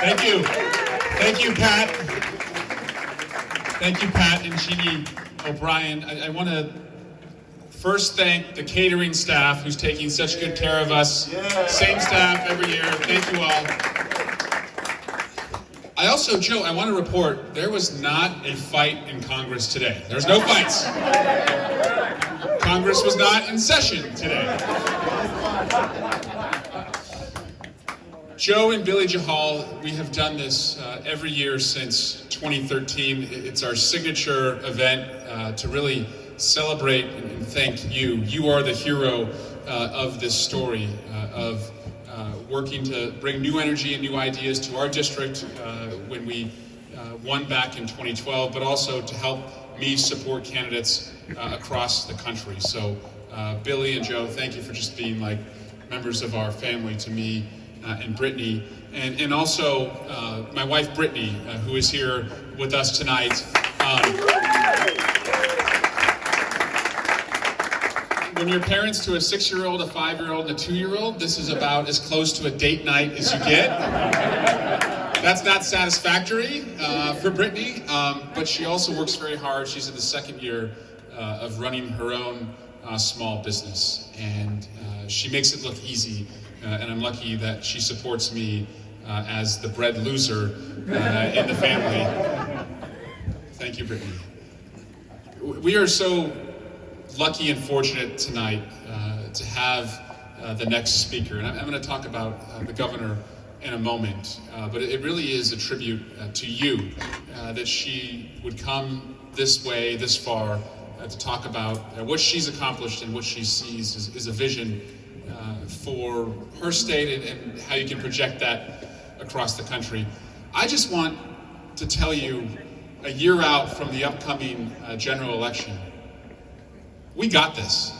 Thank you. Thank you, Pat. Thank you, Pat and Jeannie O'Brien. I want to first thank the catering staff who's taking such good care of us. Same staff every year. Thank you all. I also, Joe, I want to report there was not a fight in Congress today. There's no fights. Congress was not in session today. Joe and Billy Jahal, we have done this every year since 2013. It's our signature event to really celebrate and thank you. You are the hero of this story of working to bring new energy and new ideas to our district when we won back in 2012, but also to help me support candidates across the country. So Billy and Joe, thank you for just being like members of our family to me and Brittany, and also my wife Brittany, who is here with us tonight. When you're parents to a 6-year-old, a 5-year-old, and a 2-year-old, this is about as close to a date night as you get. That's not satisfactory for Brittany, but she also works very hard. She's in the 2nd year of running her own small business, and she makes it look easy, and I'm lucky that she supports me as the bread loser in the family. Thank you, Brittany. We are so lucky and fortunate tonight to have the next speaker, and I'm going to talk about the governor in a moment, but it really is a tribute to you that she would come this way, this far, to talk about what she's accomplished and what she sees is a vision for her state and how you can project that across the country. I just want to tell you, a year out from the upcoming general election, we got this.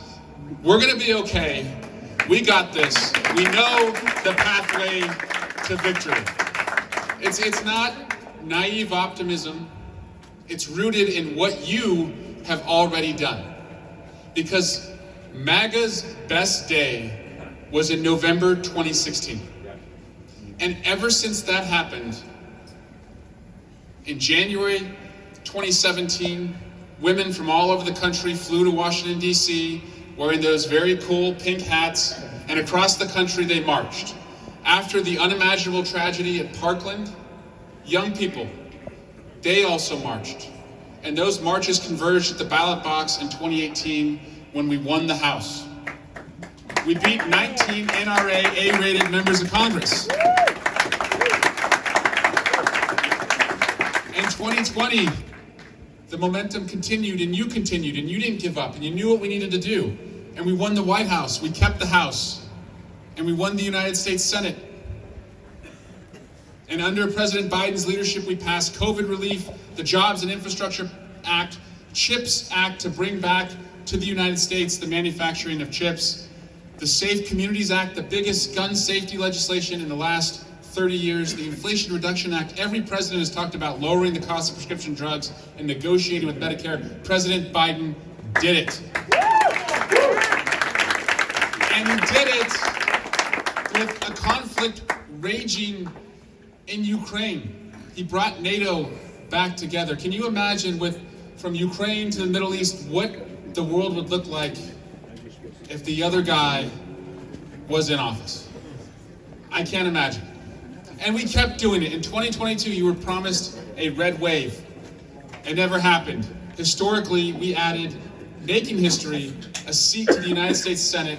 We're going to be okay. We got this. We know the pathway to victory. It's not naive optimism. It's rooted in what you have already done. Because MAGA's best day was in November 2016. And ever since that happened, in January 2017, women from all over the country flew to Washington, D.C., wearing those very cool pink hats, and across the country they marched. After the unimaginable tragedy at Parkland, young people, they also marched. And those marches converged at the ballot box in 2018 when we won the House. We beat 19 NRA A-rated members of Congress. In 2020, the momentum continued, and you didn't give up, and you knew what we needed to do. And we won the White House, we kept the House, and we won the United States Senate. And under President Biden's leadership, we passed COVID relief, the Jobs and Infrastructure Act, CHIPS Act to bring back to the United States the manufacturing of chips, the Safe Communities Act, the biggest gun safety legislation in the last 30 years, the Inflation Reduction Act. Every president has talked about lowering the cost of prescription drugs and negotiating with Medicare. President Biden did it. And he did it with a conflict raging in Ukraine. He brought NATO back together. Can you imagine from Ukraine to the Middle East what the world would look like if the other guy was in office? I can't imagine. And we kept doing it. In 2022, you were promised a red wave. It never happened. Historically, we added, making history, a seat to the United States Senate,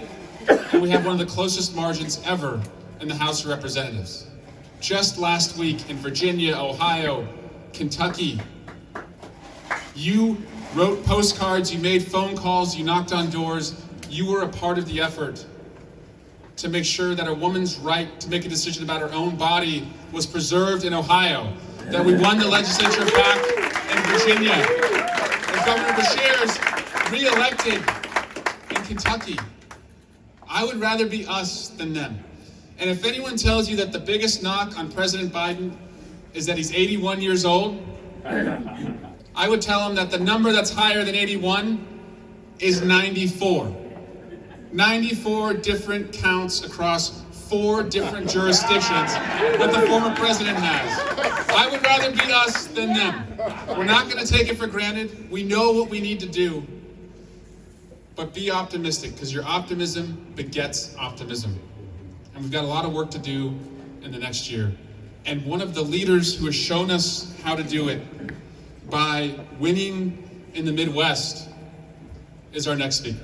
and we have one of the closest margins ever in the House of Representatives. Just last week in Virginia, Ohio, Kentucky, you wrote postcards, you made phone calls, you knocked on doors. You were a part of the effort to make sure that a woman's right to make a decision about her own body was preserved in Ohio, that we won the legislature back in Virginia, and Governor Beshear's re-elected in Kentucky. I would rather be us than them. And if anyone tells you that the biggest knock on President Biden is that he's 81 years old, I would tell him that the number that's higher than 81 is 94. 94 different counts across 4 different jurisdictions that the former president has. I would rather be us than them. We're not going to take it for granted. We know what we need to do. But be optimistic, because your optimism begets optimism. And we've got a lot of work to do in the next year. And one of the leaders who has shown us how to do it by winning in the Midwest is our next speaker.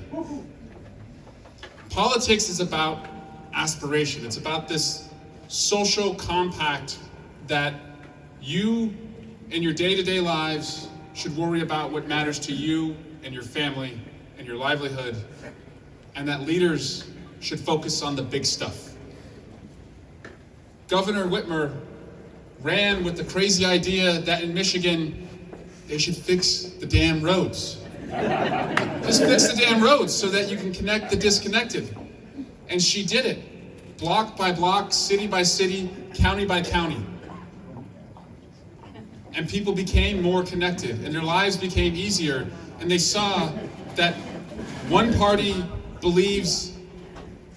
Politics is about aspiration. It's about this social compact that you in your day-to-day lives should worry about what matters to you and your family and your livelihood, and that leaders should focus on the big stuff. Governor Whitmer ran with the crazy idea that in Michigan, they should fix the damn roads. Just fix the damn roads so that you can connect the disconnected. And she did it, block by block, city by city, county by county. And people became more connected, and their lives became easier, and they saw that one party believes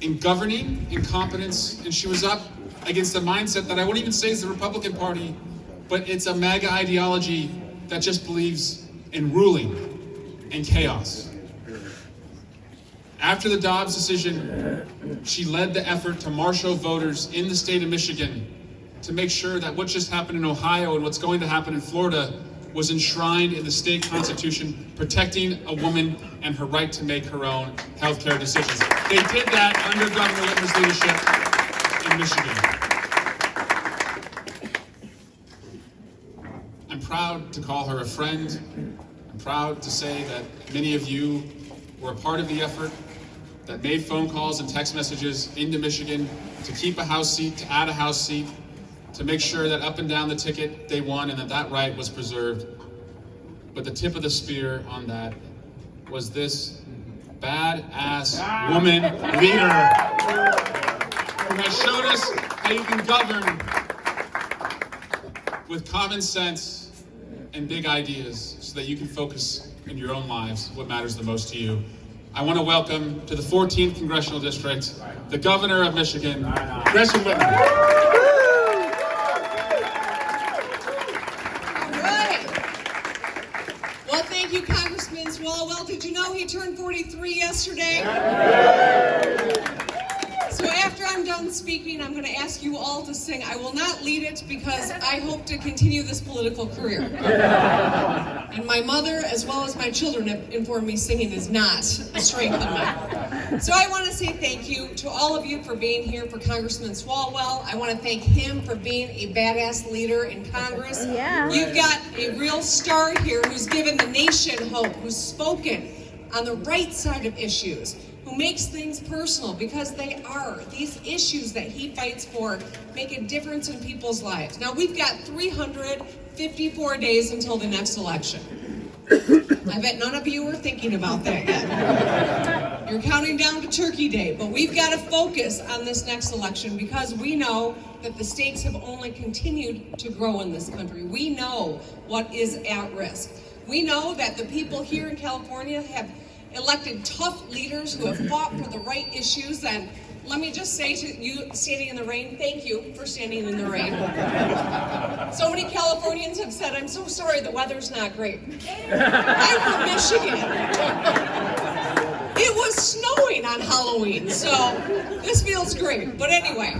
in governing, in competence, and she was up against a mindset that I wouldn't even say is the Republican Party, but it's a MAGA ideology that just believes in ruling and chaos. After the Dobbs decision, she led the effort to marshal voters in the state of Michigan to make sure that what just happened in Ohio and what's going to happen in Florida was enshrined in the state constitution, protecting a woman and her right to make her own healthcare decisions. They did that under Governor Whitmer's leadership in Michigan. I'm proud to call her a friend. I'm proud to say that many of you were a part of the effort, that made phone calls and text messages into Michigan to keep a House seat, to add a House seat, to make sure that up and down the ticket they won and that that right was preserved. But the tip of the spear on that was this badass woman leader who has showed us how you can govern with common sense and big ideas so that you can focus in your own lives what matters the most to you. I want to welcome to the 14th Congressional District, the Governor of Michigan, Gretchen Whitmer. Thank you, Congressman Swalwell. Did you know he turned 43 yesterday? So after I'm done speaking, I'm going to ask you all to sing. I will not lead it because I hope to continue this political career. And my mother, as well as my children, have informed me singing is not a strength of mine. So I want to say thank you to all of you for being here, for Congressman Swalwell. I want to thank him for being a badass leader in Congress. Yeah. You've got a real star here who's given the nation hope, who's spoken on the right side of issues, who makes things personal, because they are. These issues that he fights for make a difference in people's lives. Now, we've got 354 days until the next election. I bet none of you are thinking about that yet. You're counting down to Turkey Day, but we've got to focus on this next election because we know that the stakes have only continued to grow in this country. We know what is at risk. We know that the people here in California have elected tough leaders who have fought for the right issues, and let me just say to you standing in the rain, thank you for standing in the rain. So many Californians have said, I'm so sorry the weather's not great. I'm from Michigan. It was snowing on Halloween, so this feels great. But anyway,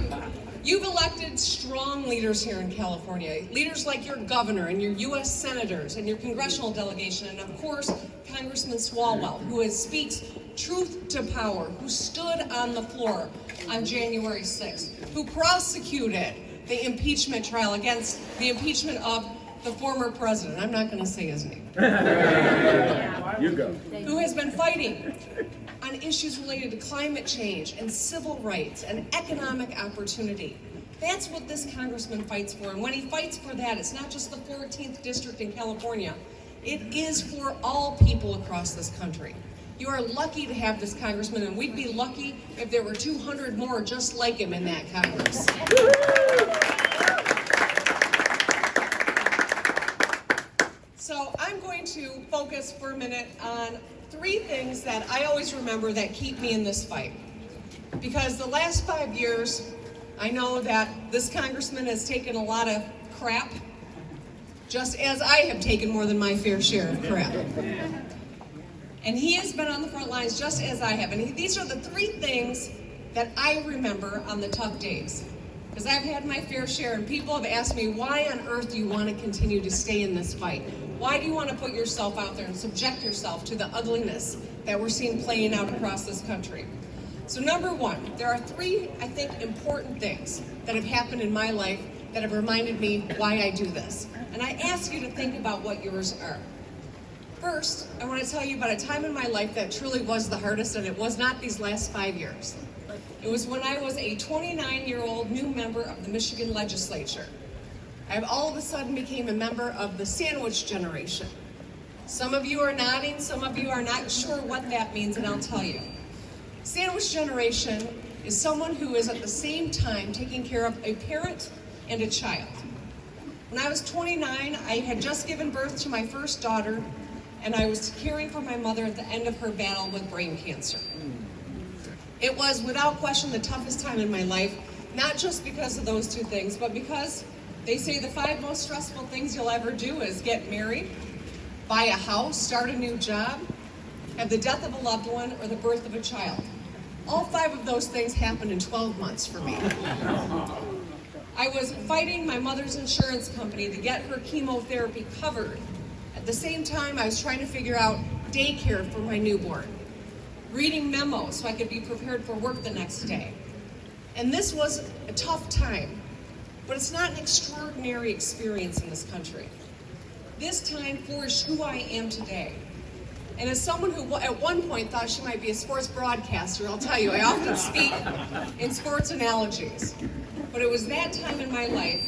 you've elected strong leaders here in California, leaders like your governor and your U.S. senators and your congressional delegation, and of course, Congressman Swalwell, who speaks truth to power, who stood on the floor on January 6th, who prosecuted the impeachment trial against the impeachment of the former president. I'm not going to say his name. You go. Who has been fighting on issues related to climate change and civil rights and economic opportunity. That's what this congressman fights for. And when he fights for that, it's not just the 14th district in California. It is for all people across this country. You are lucky to have this congressman, and we'd be lucky if there were 200 more just like him in that Congress. So I'm going to focus for a minute on 3 things that I always remember that keep me in this fight. Because the last 5 years I know that this congressman has taken a lot of crap, just as I have taken more than my fair share of crap. And he has been on the front lines just as I have. And these are the three things that I remember on the tough days. Because I've had my fair share, and people have asked me, why on earth do you want to continue to stay in this fight? Why do you want to put yourself out there and subject yourself to the ugliness that we're seeing playing out across this country? So number one, there are three, I think, important things that have happened in my life that have reminded me why I do this. And I ask you to think about what yours are. First, I want to tell you about a time in my life that truly was the hardest, and it was not these last 5 years. It was when I was a 29-year-old new member of the Michigan legislature. I all of a sudden became a member of the sandwich generation. Some of you are nodding, some of you are not sure what that means, and I'll tell you. Sandwich generation is someone who is at the same time taking care of a parent and a child. When I was 29, I had just given birth to my first daughter, and I was caring for my mother at the end of her battle with brain cancer. It was, without question, the toughest time in my life, not just because of those two things, but because they say the 5 most stressful things you'll ever do is get married, buy a house, start a new job, have the death of a loved one, or the birth of a child. All 5 of those things happened in 12 months for me. I was fighting my mother's insurance company to get her chemotherapy covered. At the same time, I was trying to figure out daycare for my newborn, reading memos so I could be prepared for work the next day. And this was a tough time, but it's not an extraordinary experience in this country. This time forged who I am today. And as someone who at one point thought she might be a sports broadcaster, I'll tell you, I often speak in sports analogies. But it was that time in my life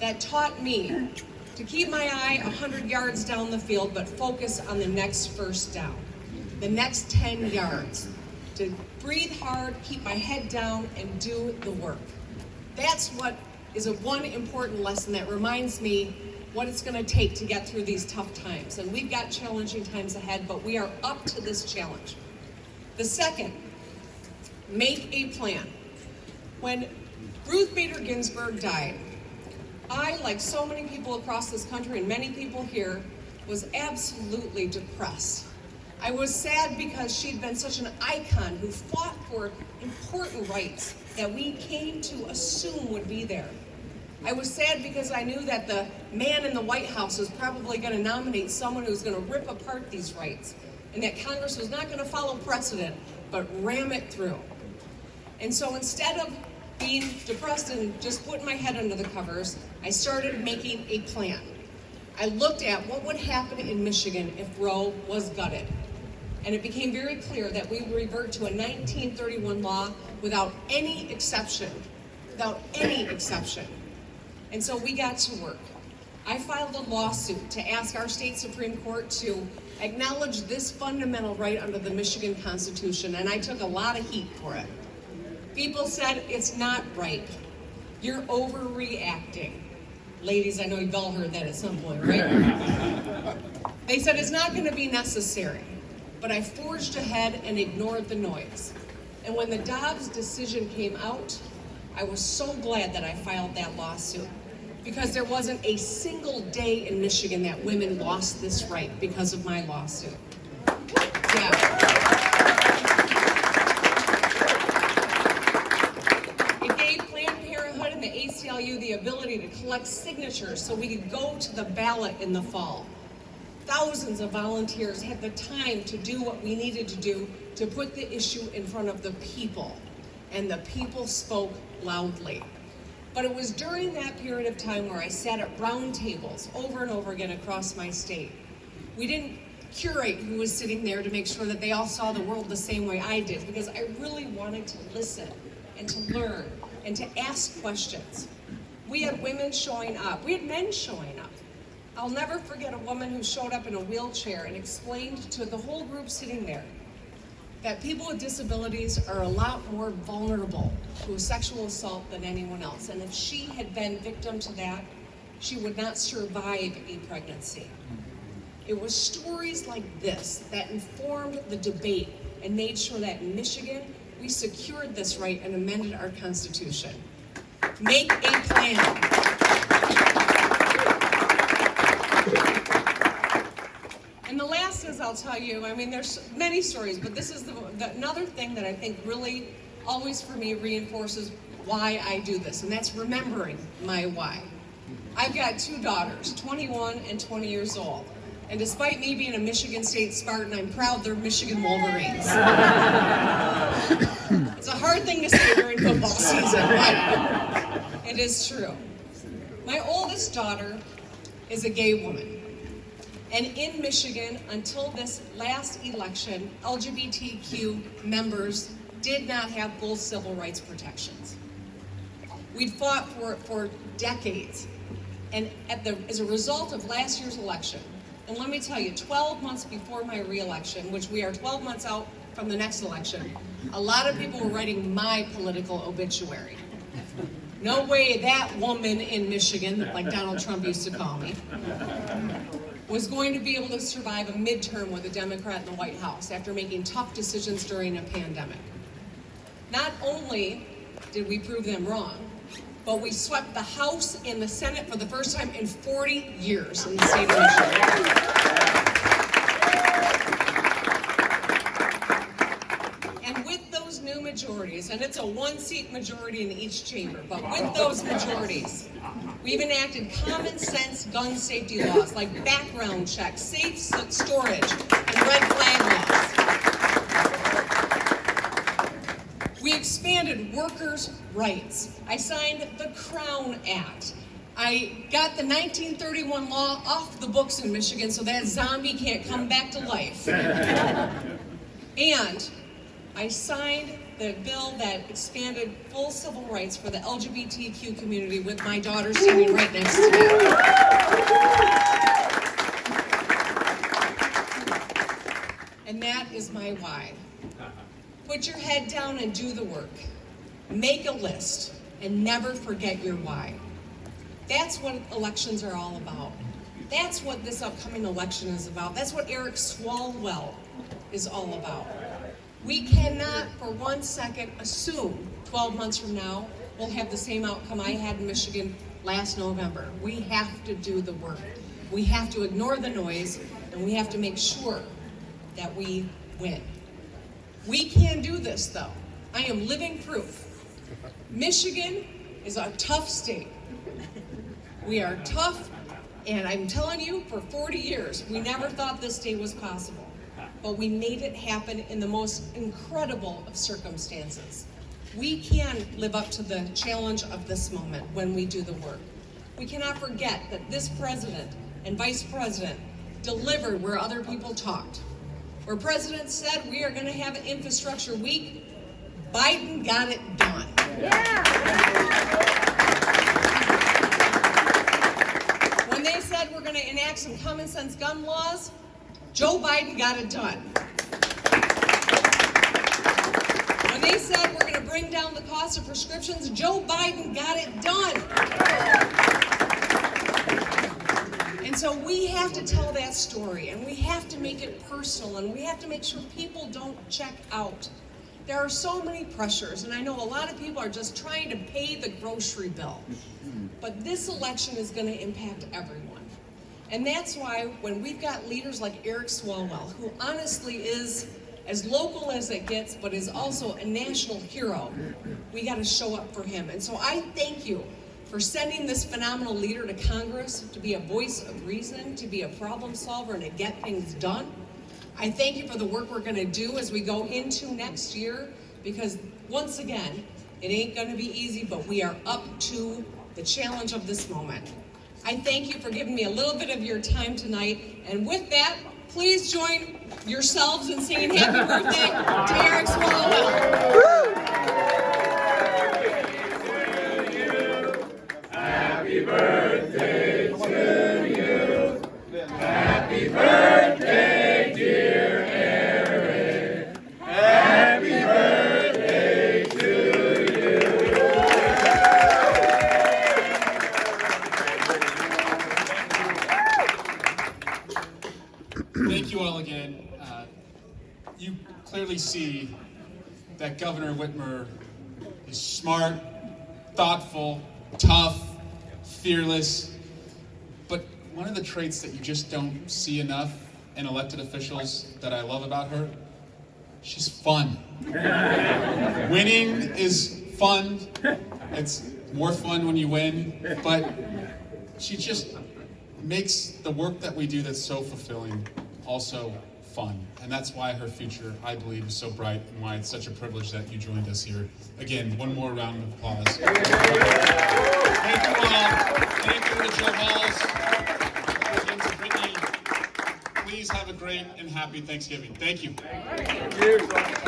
that taught me to keep my eye 100 yards down the field, but focus on the next first down, the next 10 yards, to breathe hard, keep my head down, and do the work. That's what is one important lesson that reminds me what it's going to take to get through these tough times. And we've got challenging times ahead, but we are up to this challenge. The second, make a plan. When Ruth Bader Ginsburg died, I, like so many people across this country and many people here, was absolutely depressed. I was sad because she'd been such an icon who fought for important rights that we came to assume would be there. I was sad because I knew that the man in the White House was probably going to nominate someone who was going to rip apart these rights, and that Congress was not going to follow precedent, but ram it through. And so instead of being depressed and just putting my head under the covers, I started making a plan. I looked at what would happen in Michigan if Roe was gutted. And it became very clear that we would revert to a 1931 law without any exception. Without any exception. And so we got to work. I filed a lawsuit to ask our state Supreme Court to acknowledge this fundamental right under the Michigan Constitution, and I took a lot of heat for it. People said, it's not right. You're overreacting. Ladies, I know you've all heard that at some point, right? They said it's not going to be necessary. But I forged ahead and ignored the noise. And when the Dobbs decision came out, I was so glad that I filed that lawsuit, because there wasn't a single day in Michigan that women lost this right because of my lawsuit. Yeah. It gave Planned Parenthood and the ACLU the ability to collect signatures so we could go to the ballot in the fall. Thousands of volunteers had the time to do what we needed to do to put the issue in front of the people, and the people spoke loudly. But it was during that period of time where I sat at round tables over and over again across my state. We didn't curate who was sitting there to make sure that they all saw the world the same way I did, because I really wanted to listen and to learn and to ask questions. We had women showing up. We had men showing up. I'll never forget a woman who showed up in a wheelchair and explained to the whole group sitting there that people with disabilities are a lot more vulnerable to a sexual assault than anyone else. And if she had been victim to that, she would not survive a pregnancy. It was stories like this that informed the debate and made sure that in Michigan, we secured this right and amended our Constitution. Make a plan. And the last is, I'll tell you, I mean, there's many stories, but this is another thing that I think really always for me reinforces why I do this, and that's remembering my why. I've got two daughters, 21 and 20 years old. And despite me being a Michigan State Spartan, I'm proud they're Michigan Wolverines. It's a hard thing to say during football season, but it is true. My oldest daughter is a gay woman. And in Michigan, until this last election, LGBTQ members did not have full civil rights protections. We'd fought for it for decades. And as a result of last year's election, and let me tell you, 12 months before my re-election, which we are 12 months out from the next election, a lot of people were writing my political obituary. No way that woman in Michigan, like Donald Trump used to call me, was going to be able to survive a midterm with a Democrat in the White House after making tough decisions during a pandemic. Not only did we prove them wrong, but we swept the House and the Senate for the first time in 40 years in the state of Michigan. And with those new majorities, and it's a one-seat majority in each chamber, but with those majorities, we've enacted common sense gun safety laws like background checks, safe storage, and red flag laws. We expanded workers' rights. I signed the Crown Act. I got the 1931 law off the books in Michigan so that zombie can't come back to life. And I signed the bill that expanded full civil rights for the LGBTQ community with my daughter sitting right next to me. And that is my why. Put your head down and do the work. Make a list and never forget your why. That's what elections are all about. That's what this upcoming election is about. That's what Eric Swalwell is all about. We cannot for 1 second assume 12 months from now we'll have the same outcome I had in Michigan last November. We have to do the work. We have to ignore the noise, and we have to make sure that we win. We can do this, though. I am living proof. Michigan is a tough state. We are tough, and I'm telling you, for 40 years, we never thought this day was possible. But we made it happen in the most incredible of circumstances. We can live up to the challenge of this moment when we do the work. We cannot forget that this president and vice president delivered where other people talked. Where President said we are going to have an infrastructure week, Biden got it done. Yeah. When they said we're going to enact some common sense gun laws, Joe Biden got it done. When they said we're going to bring down the cost of prescriptions, Joe Biden got it done. And so we have to tell that story, and we have to make it personal, and we have to make sure people don't check out. There are so many pressures, and I know a lot of people are just trying to pay the grocery bill. But this election is going to impact everyone. And that's why when we've got leaders like Eric Swalwell, who honestly is as local as it gets, but is also a national hero, we got to show up for him. And so I thank you for sending this phenomenal leader to Congress to be a voice of reason, to be a problem solver, and to get things done. I thank you for the work we're going to do as we go into next year, because once again, it ain't going to be easy, but we are up to the challenge of this moment. I thank you for giving me a little bit of your time tonight, and with that, please join yourselves in saying happy birthday to Eric Swalwell. Happy birthday to you. Happy birthday, dear Eric. Happy birthday to you. Thank you all again. You clearly see that Governor Whitmer is smart, thoughtful, tough, fearless. But one of the traits that you just don't see enough in elected officials that I love about her, she's fun. Winning is fun. It's more fun when you win, but she just makes the work that we do that's so fulfilling also fun. And that's why her future, I believe, is so bright and why it's such a privilege that you joined us here. Again, one more round of applause. Thank you all. Thank you to Joe Halls. Again to Brittany. Please have a great and happy Thanksgiving. Thank you. Thank you.